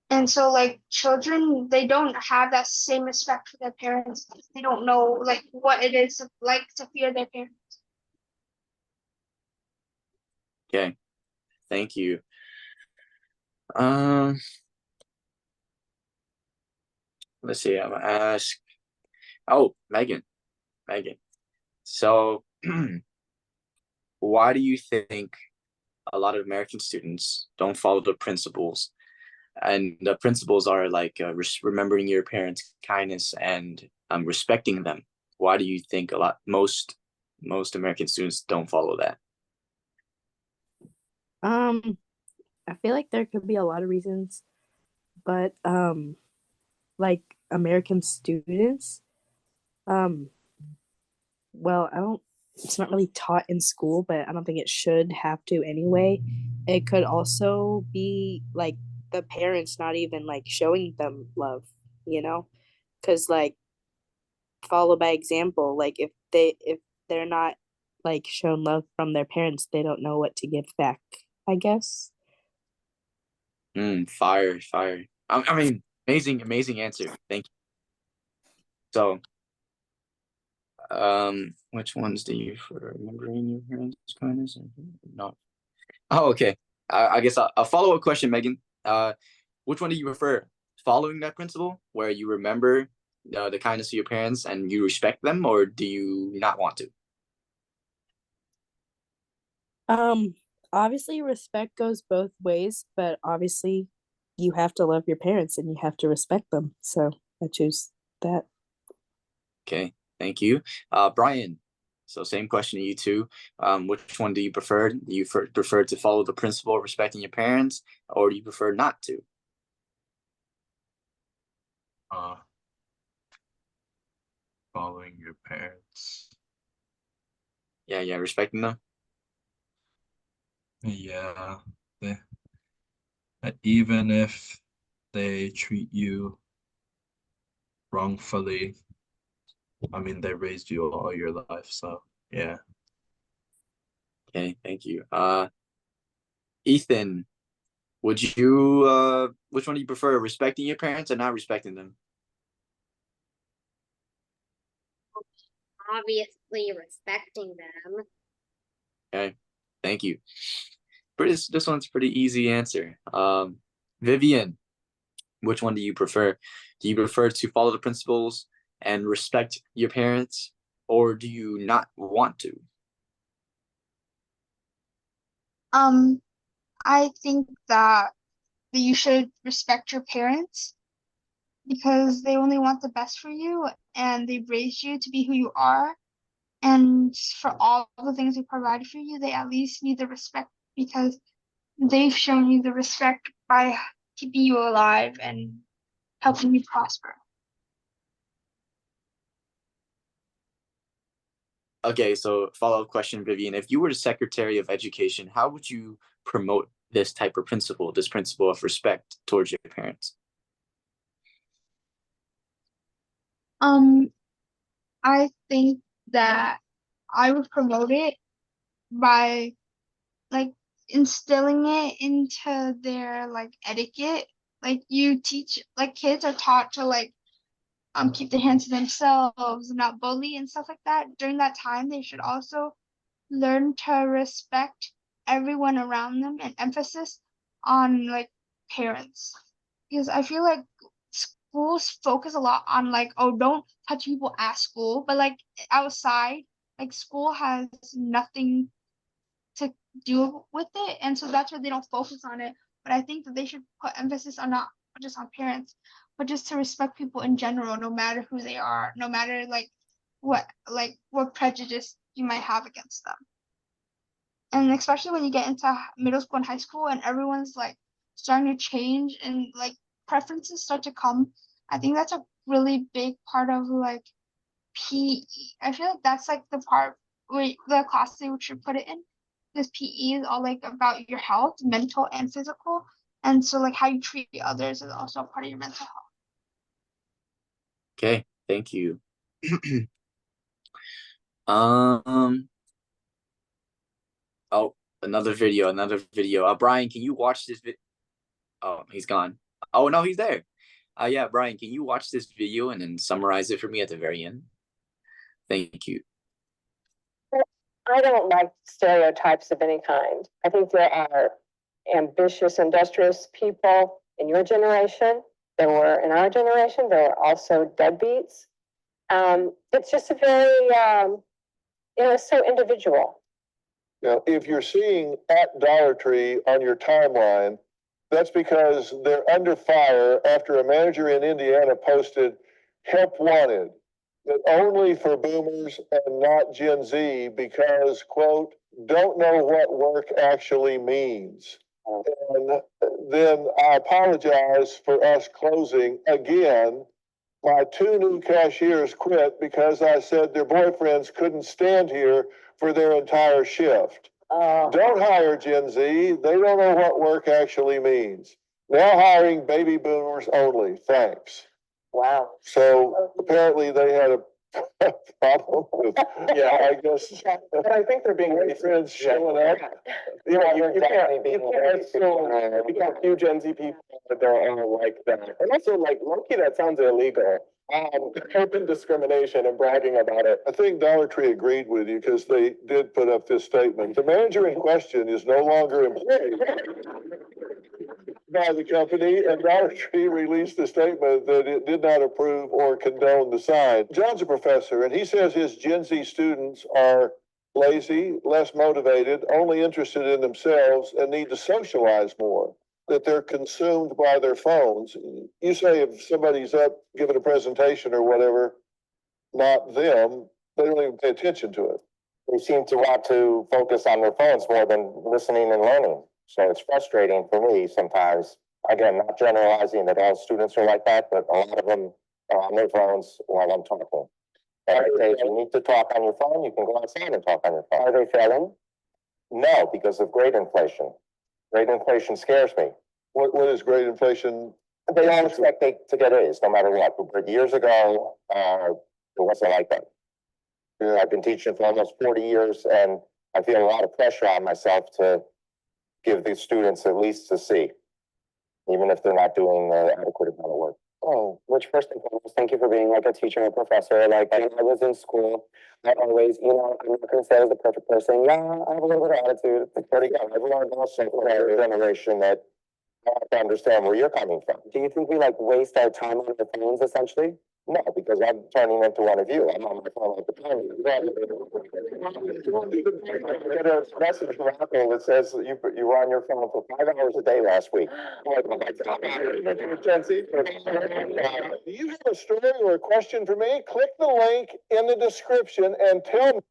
And so like children, they don't have that same respect for their parents. They don't know like what it is like to fear their parents. Okay, thank you. Um, let's see. I'm gonna ask. Oh, Megan. So, why do you think a lot of American students don't follow the principles? And the principles are like remembering your parents' kindness and respecting them. Why do you think most American students don't follow that? I feel like there could be a lot of reasons, but like American students, um, well, I don't, it's not really taught in school, but I don't think it should have to anyway. It could also be like the parents not even like showing them love, because like follow by example. Like if they're not like shown love from their parents, they don't know what to give back, I guess. Fire. I mean, amazing answer. Thank you. So, which ones do you for remembering your parents' kindness? No. Oh, okay. I guess a follow-up question, Megan. Which one do you prefer? Following that principle, where you remember the kindness of your parents and you respect them, or do you not want to? Obviously respect goes both ways, but obviously you have to love your parents and you have to respect them. So I choose that. Okay, thank you. Brian, so same question to you too. Which one do you prefer? Do you prefer to follow the principle of respecting your parents, or do you prefer not to? Following your parents. Yeah, respecting them. Yeah, even if they treat you wrongfully, I mean, they raised you all your life, so yeah. Okay, thank you. Ethan, would you which one do you prefer, respecting your parents or not respecting them? Obviously respecting them. Okay, thank you. This one's pretty easy answer. Vivian, which one do you prefer? Do you prefer to follow the principles and respect your parents, or do you not want to? I think that you should respect your parents because they only want the best for you and they raised you to be who you are. And for all the things they provide for you, they at least need the respect because they've shown you the respect by keeping you alive and helping you prosper. Okay, so follow-up question, Vivian. If you were the Secretary of Education, how would you promote this type of principle, this principle of respect towards your parents? I think that I would promote it by like instilling it into their like etiquette. Like you teach, like kids are taught to like keep their hands to themselves and not bully and stuff like that. During that time, they should also learn to respect everyone around them and emphasis on like parents. Because I feel like schools focus a lot on like, oh, don't touch people at school, but like outside, like school has nothing to do with it, and so that's why they don't focus on it. But I think that they should put emphasis on not just on parents, but just to respect people in general, no matter who they are, no matter what prejudice you might have against them. And especially when you get into middle school and high school and everyone's like starting to change and like preferences start to come, I think that's a really big part of like PE. I feel like that's like the part where the class they should put it in, because PE is all like about your health, mental and physical. And so like how you treat others is also a part of your mental health. Okay, thank you. Oh, another video. Brian, can you watch this Oh, he's gone. Oh no, he's there. Yeah, Brian, can you watch this video and then summarize it for me at the very end? Thank you. I don't like stereotypes of any kind. I think there are ambitious, industrious people in your generation. There were in our generation. There were also deadbeats. It's just a very, so individual. Now, if you're seeing at Dollar Tree on your timeline, that's because they're under fire after a manager in Indiana posted help wanted, but only for boomers and not Gen Z because, quote, don't know what work actually means. And then I apologize for us closing again. My 2 new cashiers quit because I said their boyfriends couldn't stand here for their entire shift. Don't hire Gen Z. They don't know what work actually means. Now hiring baby boomers only, thanks. Wow. So apparently they had a problem with, yeah, I guess. But I think they're being My friends showing up. Yeah, you got a few Gen Z people that they're all like that. And also, like, low-key, that sounds illegal. Open discrimination and bragging about it. I think Dollar Tree agreed with you because they did put up this statement. The manager in question is no longer employed by the company, and Dollar Tree released a statement that it did not approve or condone the sign. John's a professor, and he says his Gen Z students are lazy, less motivated, only interested in themselves, and need to socialize more, that they're consumed by their phones. You say if somebody's up giving a presentation or whatever, not them, they don't even pay attention to it. They seem to want to focus on their phones more than listening and learning. So it's frustrating for me sometimes. Again, not generalizing that all students are like that, but a lot of them are on their phones while I'm talking. And I say, if you need to talk on your phone, you can go outside and talk on your phone. Are they failing? No, because of grade inflation. Grade inflation scares me. What is grade inflation? They all expect to get A's no matter what. But years ago, it wasn't like that. I've been teaching for almost 40 years, and I feel a lot of pressure on myself to give the students at least a C, even if they're not doing the adequate amount of work. Oh, which first and foremost, thank you for being like a teacher or professor. Like when I was in school, I always, I'm not going to say I was the perfect person. Yeah, I have a little bit of attitude. It's pretty good. I've learned also from a generation that I have to understand where you're coming from. Do you think we like waste our time on our phones essentially? No, because I'm turning into one of you. I'm on my phone all the time. I get a message from Apple that says that you were on your phone for 5 hours a day last week. I'm like, oh my God. Gen Z. Do you have a story or a question for me? Click the link in the description and tell me.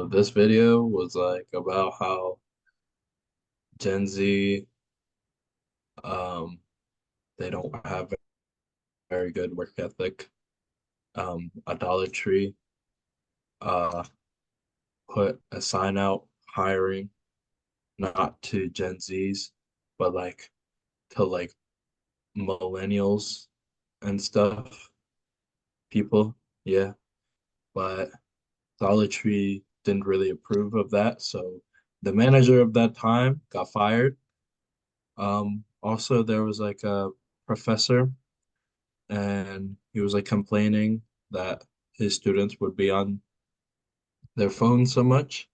This video was like about how Gen Z, they don't have very good work ethic. Idolatry, put a sign out hiring, not to Gen Zs, but like to like millennials and stuff, people, yeah. But Dollar Tree didn't really approve of that, so the manager of that time got fired. Also there was like a professor, and he was like complaining that his students would be on their phones so much,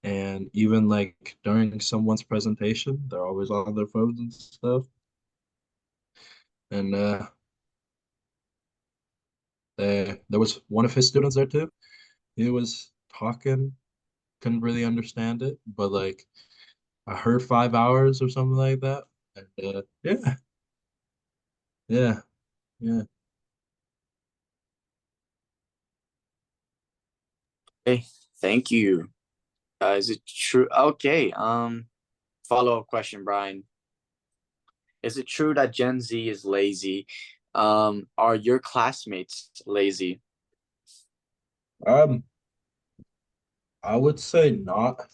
and even like during someone's presentation, they're always on their phones and stuff. And there was one of his students there too. He was talking, couldn't really understand it, but like I heard 5 hours or something like that. And yeah, yeah, yeah. Hey, thank you. Is it true? Okay. Follow-up question, Brian. Is it true that Gen Z is lazy? Are your classmates lazy? Um, I would say not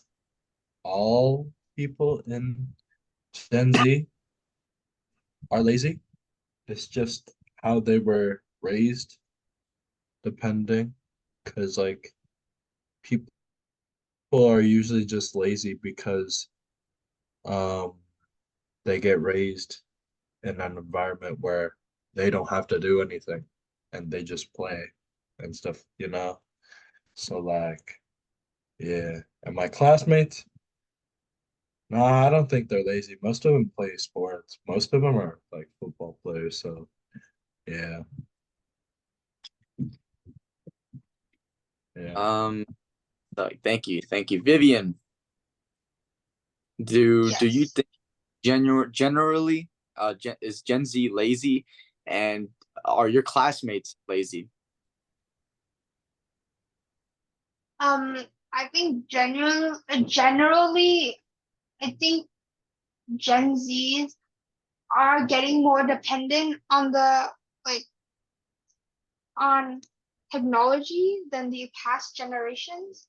all people in Gen Z are lazy. It's just how they were raised, depending, because like people are usually just lazy because um they get raised in an environment where they don't have to do anything and they just play and stuff. So like, yeah. And my classmates, no, I don't think they're lazy. Most of them play sports. Most of them are like football players. So yeah, yeah. Thank you, Vivian. Do you Yes. think generally is Gen Z lazy, and are your classmates lazy? I think generally, I think Gen Zs are getting more dependent on on technology than the past generations.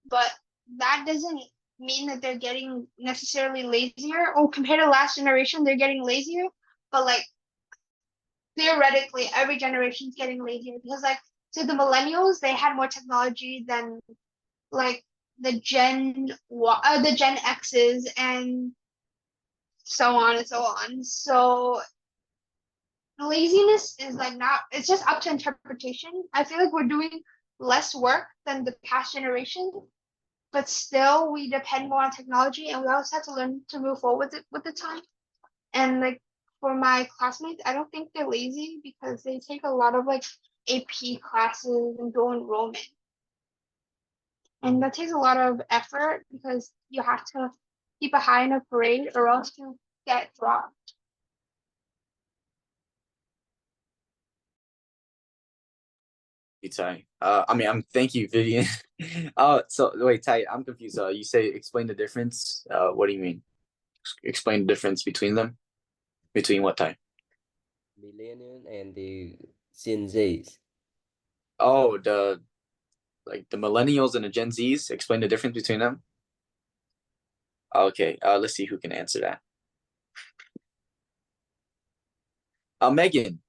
but that doesn't mean that they're getting necessarily lazier. Or compared to last generation, they're getting lazier. But like theoretically, every generation's getting lazier because like so the millennials, they had more technology than like the Gen X's and so on and so on. So laziness is like not, it's just up to interpretation. I feel like we're doing less work than the past generation, but still we depend more on technology and we also have to learn to move forward with the time. And like for my classmates, I don't think they're lazy because they take a lot of like AP classes and dual enrollment. And that takes a lot of effort because you have to keep a high enough grade or else you get dropped. Ty. Thank you, Vivian. So wait, Ty, I'm confused. You say explain the difference. What do you mean? Explain the difference between them. Between what, Ty? Millennial and the Gen Zs. Oh, the millennials and the Gen Zs. Explain the difference between them. Okay. Let's see who can answer that. Megan.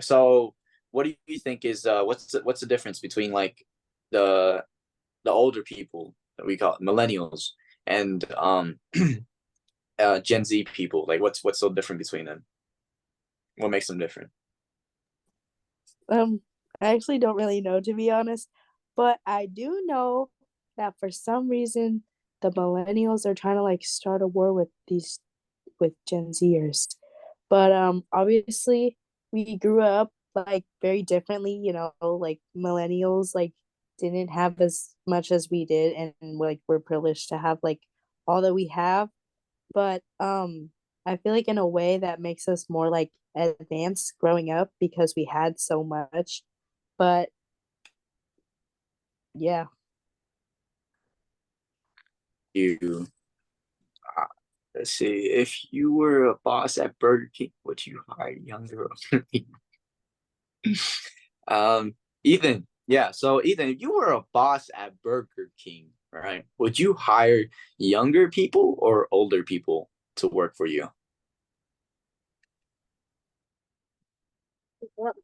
So, what do you think is what's the difference between like the older people that we call millennials and Gen Z people? Like, what's so different between them? What makes them different? I actually don't really know, to be honest, but I do know that for some reason the millennials are trying to like start a war with Gen Zers. But obviously we grew up like very differently, like millennials like didn't have as much as we did and like we're privileged to have like all that we have. But I feel like in a way that makes us more like advanced growing up because we had so much. But yeah. You let's see. If you were a boss at Burger King, would you hire younger or older people? Ethan. Yeah. So Ethan, if you were a boss at Burger King, right, would you hire younger people or older people to work for you?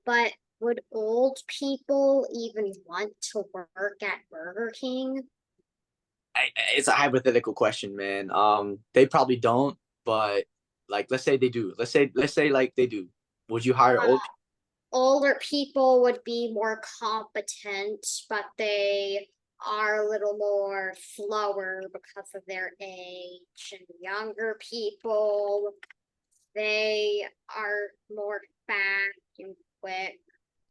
But would old people even want to work at Burger King? It's a hypothetical question, man. They probably don't, but like, let's say they do. Let's say like they do. Would you hire old? Older people would be more competent, but they are a little more slower because of their age. And younger people, they are more fast and quick,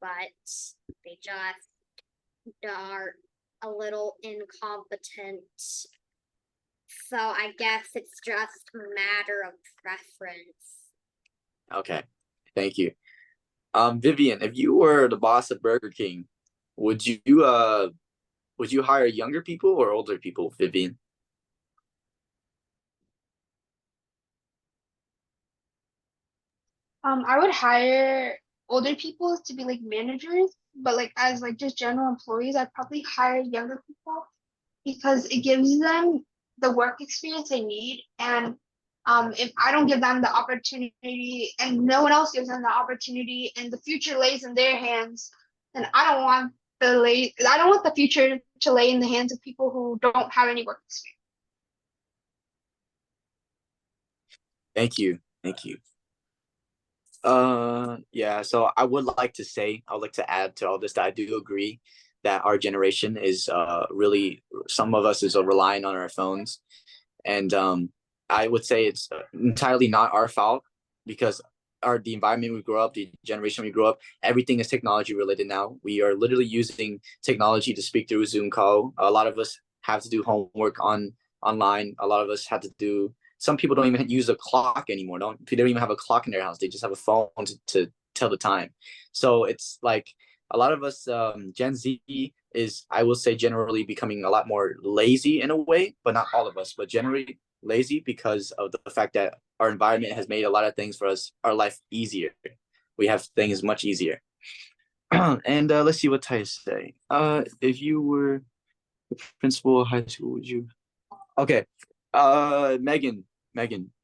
but they just are a little incompetent. So I guess it's just a matter of preference. Okay, thank you. Vivian, if you were the boss of Burger King, would you hire younger people or older people, Vivian? I would hire older people to be like managers, but like as like just general employees, I'd probably hire younger people because it gives them the work experience they need. And if I don't give them the opportunity and no one else gives them the opportunity and the future lays in their hands, then I don't want the future to lay in the hands of people who don't have any work experience. Thank you. Yeah, so I would like to add to all this that I do agree that our generation is really, some of us is relying on our phones, and I would say it's entirely not our fault because the environment we grew up, the generation we grew up, everything is technology related now. We are literally using technology to speak through a Zoom call. A lot of us have to do homework online. A lot of us have to do. Some people don't even use a clock anymore. They don't even have a clock in their house. They just have a phone to tell the time. So it's like a lot of us, Gen Z is, I will say, generally becoming a lot more lazy in a way, but not all of us, but generally lazy because of the fact that our environment has made a lot of things for us, our life easier. We have things much easier. And let's see what Ty say. If you were Principal of high school, would you? Okay. Megan,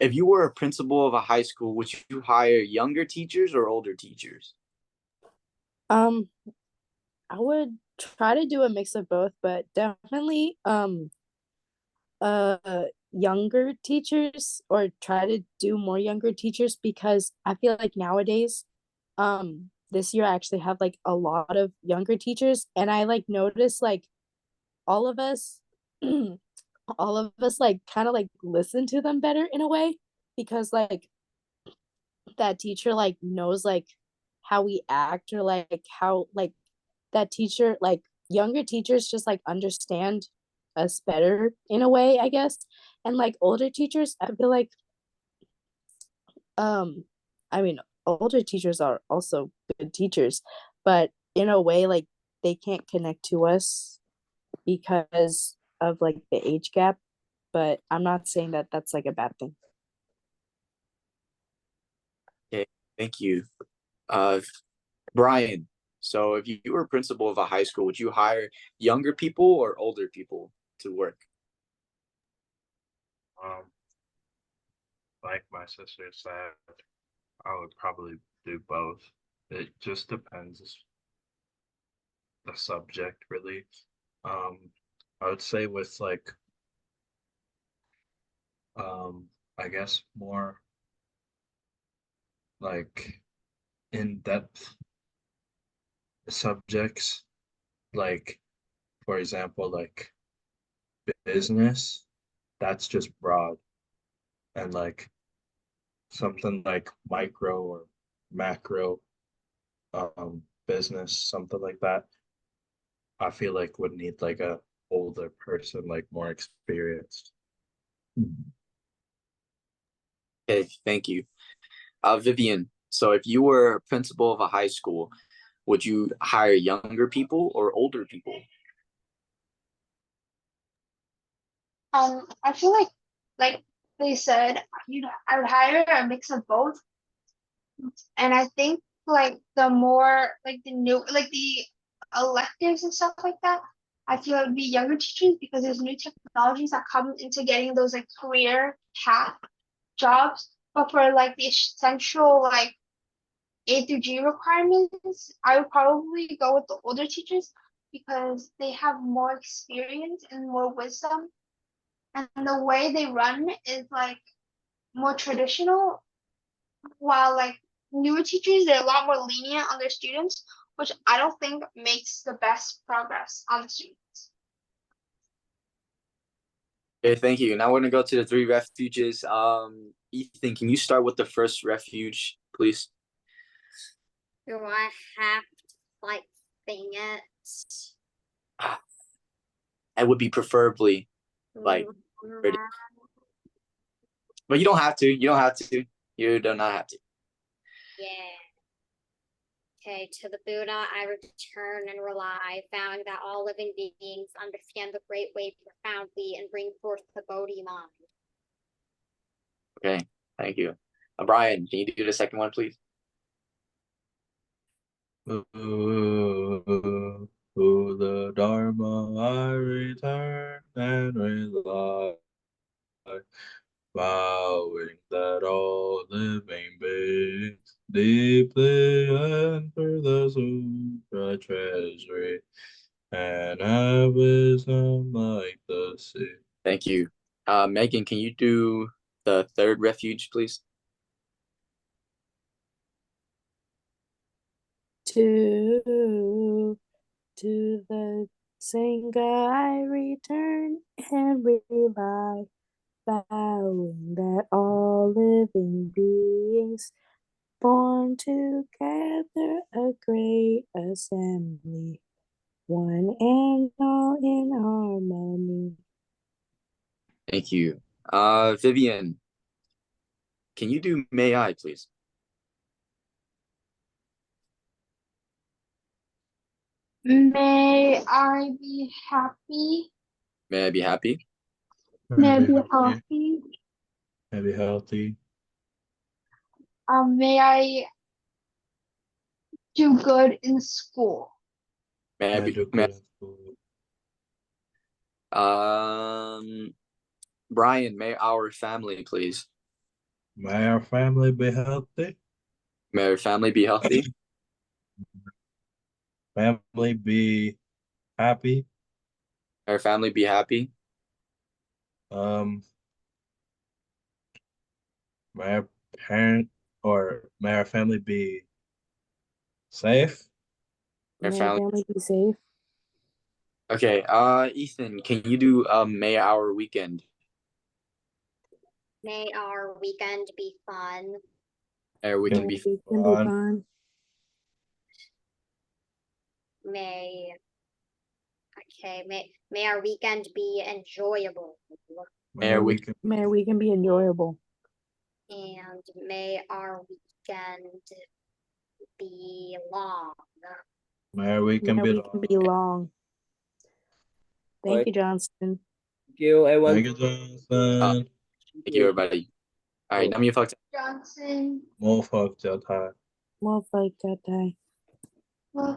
if you were a principal of a high school, would you hire younger teachers or older teachers? Um, I would try to do a mix of both, but definitely uh younger teachers, or try to do more younger teachers, because I feel like nowadays this year I actually have like a lot of younger teachers, and I like notice like all of us all of us like kind of like listen to them better in a way, because like that teacher like knows like how we act, or like how like that teacher, like younger teachers just like understand us better in a way, I guess. And like older teachers, I feel like um I mean, older teachers are also good teachers, but in a way like they can't connect to us because of like the age gap. But I'm not saying that that's like a bad thing. Okay, thank you. Uh, Brian, so if you were principal of a high school, would you hire younger people or older people to work? Like my sister said, I would probably do both. It just depends the subject really. Um, I would say with like I guess more like in-depth subjects, like for example, like business, that's just broad. And like something like micro or macro business, something like that, I feel like would need like a older person, like more experienced. Okay, thank you. Vivian, so if you were a principal of a high school, would you hire younger people or older people? I feel like they said, I would hire a mix of both. And I think like the more like the new like the electives and stuff like that, I feel it would be younger teachers, because there's new technologies that come into getting those like career path jobs. But for like the essential like A through G requirements, I would probably go with the older teachers, because they have more experience and more wisdom, and the way they run is like more traditional, while like newer teachers, they're a lot more lenient on their students, which I don't think makes the best progress on the students. Okay, thank you. Now we're gonna go to the three refuges. Ethan, can you start with the first refuge, please? Do I have to like sing it? It would be preferably like, but you don't have to. You don't have to. You do not have to. Yeah. Okay, to the Buddha I return and rely, vowing that all living beings understand the great way profoundly and bring forth the Bodhi mind. Okay, thank you. Brian, can you do the second one, please? To the Dharma I return and rely, vowing that all living beings deeply enter the Sutra treasury and have wisdom like the sea. Thank you. Megan, can you do the third refuge, please? To the Sangha I return and rely, vowing that all living beings born together a great assembly, one and all in harmony. Thank you. Vivian, can you do may I, please? May I be happy. May I be happy? May I be healthy. May I be healthy. May I do good in school. May I May I be do may I, good in school. Brian, may our family, please. May our family be healthy. May our family be healthy. Family be happy. May our family be happy. May our may our family be safe. May our May our family. family be safe. Okay. Ethan, can you do may our weekend? May our weekend be fun. May our weekend be Weekend be fun. fun. May our weekend be enjoyable. May our weekend. May our weekend be enjoyable. And may our weekend be long. May our weekend May our be weekend be long. Thank you, Johnson. Thank you, everyone. Thank you, Johnson. Thank you, everybody. All right, 남이 fakta. Johnson. More fuck your time. More fight that day. Well,